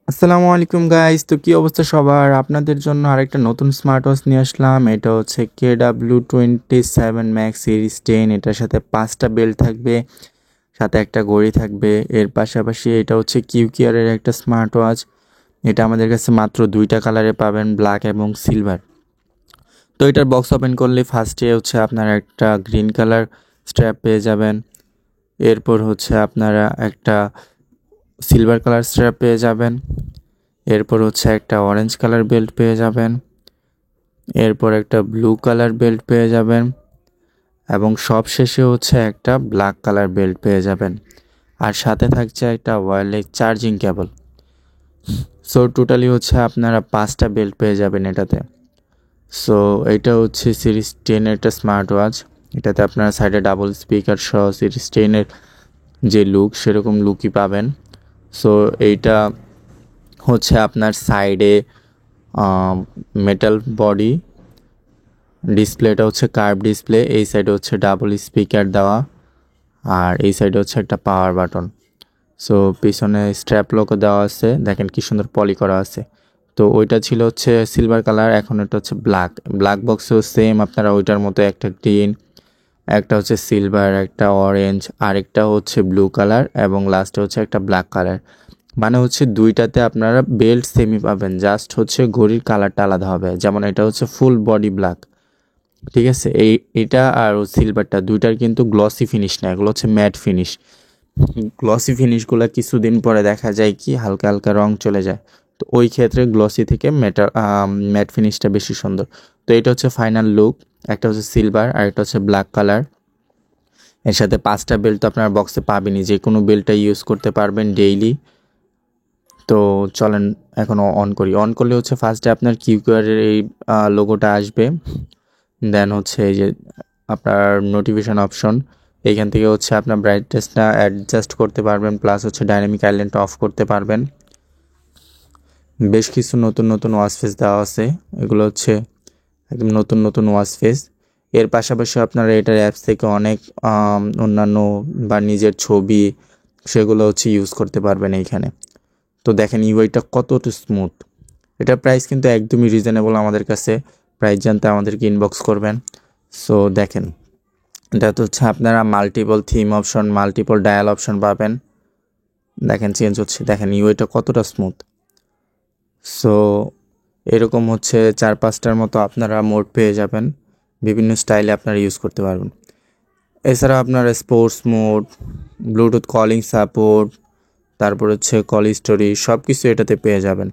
আসসালামু আলাইকুম গাইস। তো কি অবস্থা সবার? আপনাদের জন্য আরেকটা নতুন স্মার্ট ওয়াচ নিয়ে আসলাম। এটা হচ্ছে KW27 Max সিরিজ 10। এটার সাথে 5টা বেল্ট থাকবে, সাথে একটা ঘড়ি থাকবে। এর পাশাপাশি এটা হচ্ছে কিউকিআরের একটা স্মার্ট ওয়াচ। এটা আমাদের কাছে মাত্র দুইটা কালারে পাবেন, ব্ল্যাক এবং সিলভার। তো এটার বক্স ওপেন করলে ফার্স্টে হচ্ছে আপনারা একটা গ্রিন কালার স্ট্র্যাপ পেয়ে যাবেন। এরপর হচ্ছে আপনারা একটা সিলভার কালার স্ট্র্যাপ পেয়ে যাবেন। এরপর হচ্ছে একটা অরেঞ্জ কালার বেল্ট পেয়ে যাবেন। এরপর একটা ব্লু কালার বেল্ট পেয়ে যাবেন এবং সবশেষে হচ্ছে একটা ব্ল্যাক কালার বেল্ট পেয়ে যাবেন। আর সাথে থাকছে একটা wireless charging cable. So totally হচ্ছে আপনারা 5টা বেল্ট পেয়ে যাবেন এটাতে। সো এটা হচ্ছে সিরিজ 10 একটা স্মার্ট ওয়াচ। এটাতে আপনারা সাইডে ডাবল স্পিকার সহ সিরিজ 10 যে লুক সেরকম লুকই পাবেন। সো এইটা হচ্ছে আপনার সাইডে মেটাল বডি, ডিসপ্লেটা হচ্ছে কার্ভ ডিসপ্লে। এই সাইডে হচ্ছে ডাবল স্পিকার দেওয়া, আর এই সাইডে হচ্ছে একটা পাওয়ার বাটন। সো পিছনে স্ট্র্যাপ লকও দেওয়া আছে, দেখেন কি সুন্দর পলি করা আছে। তো ওইটা ছিল হচ্ছে সিলভার কালার, এখন এটা হচ্ছে ব্ল্যাক। ব্ল্যাক বক্সেও সেম আপনারা ওইটার মতো একটা গ্রিন, একটা হচ্ছে সিলভার, একটা অরেঞ্জ, আরেকটা হচ্ছে ব্লু কালার এবং লাস্টে হচ্ছে একটা ব্ল্যাক কালার। মানে হচ্ছে দুইটাতে আপনারা বেল্ট সেমই পাবেন, জাস্ট হচ্ছে ঘড়ির কালারটা আলাদা হবে। যেমন এটা হচ্ছে ফুল বডি ব্ল্যাক, ঠিক আছে। এটা আর সিলভারটা দুইটার কিন্তু গ্লসি ফিনিশ না, এগুলো হচ্ছে ম্যাট ফিনিশ। গ্লসি ফিনিশগুলো কিছুদিন পরে দেখা যায় কি হালকা হালকা রং চলে যায়। তো ওই ক্ষেত্রে গ্লসি থেকে ম্যাট ফিনিশটা বেশি সুন্দর। তো এটা হচ্ছে ফাইনাল লুক। একটা হচ্ছে সিলভার আর একটা হচ্ছে ব্ল্যাক কালার। এর সাথে 5টা বেল্ট তো আপনার বক্সে পাবেনই, যে কোনো বেল্টটা ইউজ করতে পারবেন ডেইলি। তো চলেন এখন অন করি। অন করলে হচ্ছে ফার্স্টে আপনার কিউকিউআরের এই লোগোটা আসবে। দেন হচ্ছে এই যে আপনার নোটিফিকেশন অপশন, এইখান থেকে হচ্ছে আপনার ব্রাইটনেসটা অ্যাডজাস্ট করতে পারবেন, প্লাস হচ্ছে ডাইনামিক আইল্যান্ডটা অফ করতে পারবেন। বেশ কিছু নতুন নতুন ওয়াচ ফেস দেওয়া আছে, এগুলো হচ্ছে একদম নতুন নতুন ওয়াচ ফেস। এর পাশাপাশি আপনারা এটার অ্যাপস থেকে অনেক অন্যান্য বা নিজের ছবি সেগুলো হচ্ছে ইউজ করতে পারবেন এইখানে। তো দেখেন ইউআইটা কতটা স্মুথ। এটার প্রাইস কিন্তু একদমই রিজনেবল আমাদের কাছে। প্রাইস জানতে আমাদেরকে ইনবক্স করবেন। সো দেখেন, এটা তো হচ্ছে আপনারা multiple theme option, multiple dial option পাবেন। দেখেন চেঞ্জ হচ্ছে, দেখেন ইউআইটা কতটা স্মুথ। সো এরকম হচ্ছে 4-5টার মতো আপনারা মোড পেয়ে যাবেন, বিভিন্ন স্টাইলে আপনারা ইউজ করতে পারবেন। এছাড়া আপনারা sports mode, Bluetooth calling support, তারপর হচ্ছে কল স্টোরি সব কিছু এটাতে পেয়ে যাবেন।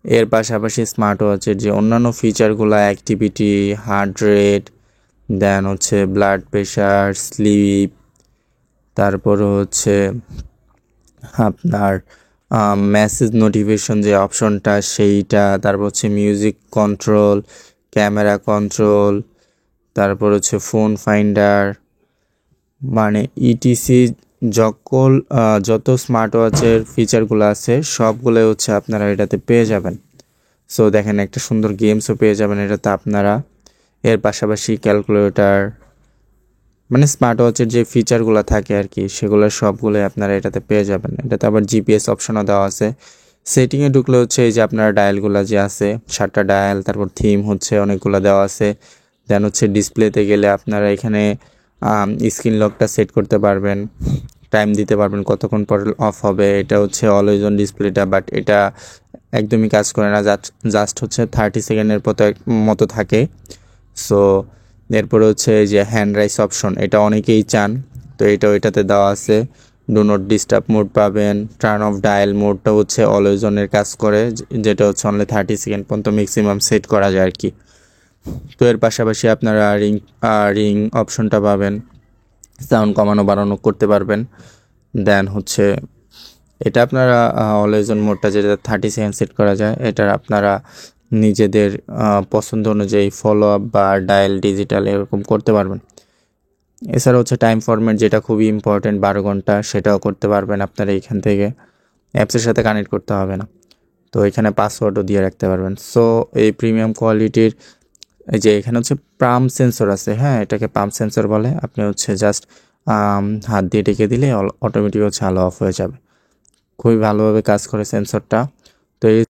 এর পাশাপাশি স্মার্ট ওয়াচের যে অন্যান্য ফিচারগুলো, অ্যাক্টিভিটি, হার্ট রেট, দেন হচ্ছে ব্লাড প্রেশার, স্লিপ, তারপর হচ্ছে আপনার মেসেজ নোটিফিকেশন যে অপশনটা সেইটা, তারপর হচ্ছে মিউজিক কন্ট্রোল, ক্যামেরা কন্ট্রোল, তারপর হচ্ছে ফোন ফাইন্ডার, মানে ইটিসি যত স্মার্ট ওয়াচের ফিচারগুলো আছে সবগুলো হচ্ছে আপনারা এটাতে পেয়ে যাবেন। সো দেখেন একটা সুন্দর গেমসও পেয়ে যাবেন এটাতে আপনারা। এর পাশাপাশি ক্যালকুলেটর, মানে স্মার্ট ওয়াচের যে ফিচারগুলো থাকে আর কি সেগুলো সবগুলোই আপনারা এটাতে পেয়ে যাবেন। এটাতে আবার জিপিএস অপশনও দেওয়া আছে। সেটিংয়ে ঢুকলে হচ্ছে এই যে আপনার ডায়ালগুলো যে আছে 7টা ডায়াল, তারপর থিম হচ্ছে অনেকগুলো দেওয়া আছে। দেন হচ্ছে ডিসপ্লেতে গেলে আপনারা এখানে স্ক্রিন লকটা সেট করতে পারবেন, টাইম দিতে পারবেন কতক্ষণ পর অফ হবে। এটা হচ্ছে অলওয়েজ অন ডিসপ্লেটা, বাট এটা একদমই কাজ করে না, জাস্ট হচ্ছে 30 সেকেন্ডের মতো থাকে। সো এরপরে হচ্ছে যে হ্যান্ড রাইস অপশন, এটা অনেকেই চান, তো এটাতে দেওয়া আছে। ডু নট ডিস্টার্ব মোড পাবেন। টার্ন অফ ডায়াল মোডটা হচ্ছে অলওয়েজ অনের কাজ করে, যেটা হচ্ছে অনলি 30 সেকেন্ড পর্যন্ত ম্যাক্সিমাম সেট করা যায় আর কি। তো এর পাশাপাশি আপনারা রিং অপশনটা পাবেন, সাউন্ড কমানো বাড়ানো করতে পারবেন। দেন হচ্ছে এটা আপনারা অলওয়েজ অন মোডটা যেটা 30 সেকেন্ড সেট করা যায়, এটার আপনারা নিজেদের পছন্দ অনুযায়ী ফলো আপ বা ডায়াল ডিজিটাল এরকম করতে পারবেন। এছাড়া হচ্ছে টাইম ফরম্যাট, যেটা খুবই ইম্পর্টেন্ট, 12 ঘন্টা, সেটাও করতে পারবেন আপনারা এইখান থেকে। অ্যাপসের সাথে কানেক্ট করতে হবে না, তো এখানে পাসওয়ার্ডও দিয়ে রাখতে পারবেন। সো এই প্রিমিয়াম কোয়ালিটির এই যে এখানে হচ্ছে পাম্প সেন্সর আছে, হ্যাঁ এটাকে পাম্প সেন্সর বলে। আপনি হচ্ছে জাস্ট হাত দিয়ে ডেকে দিলে অটোমেটিক হচ্ছে আলো অফ হয়ে যাবে। খুবই ভালোভাবে কাজ করে সেন্সরটা। তো এই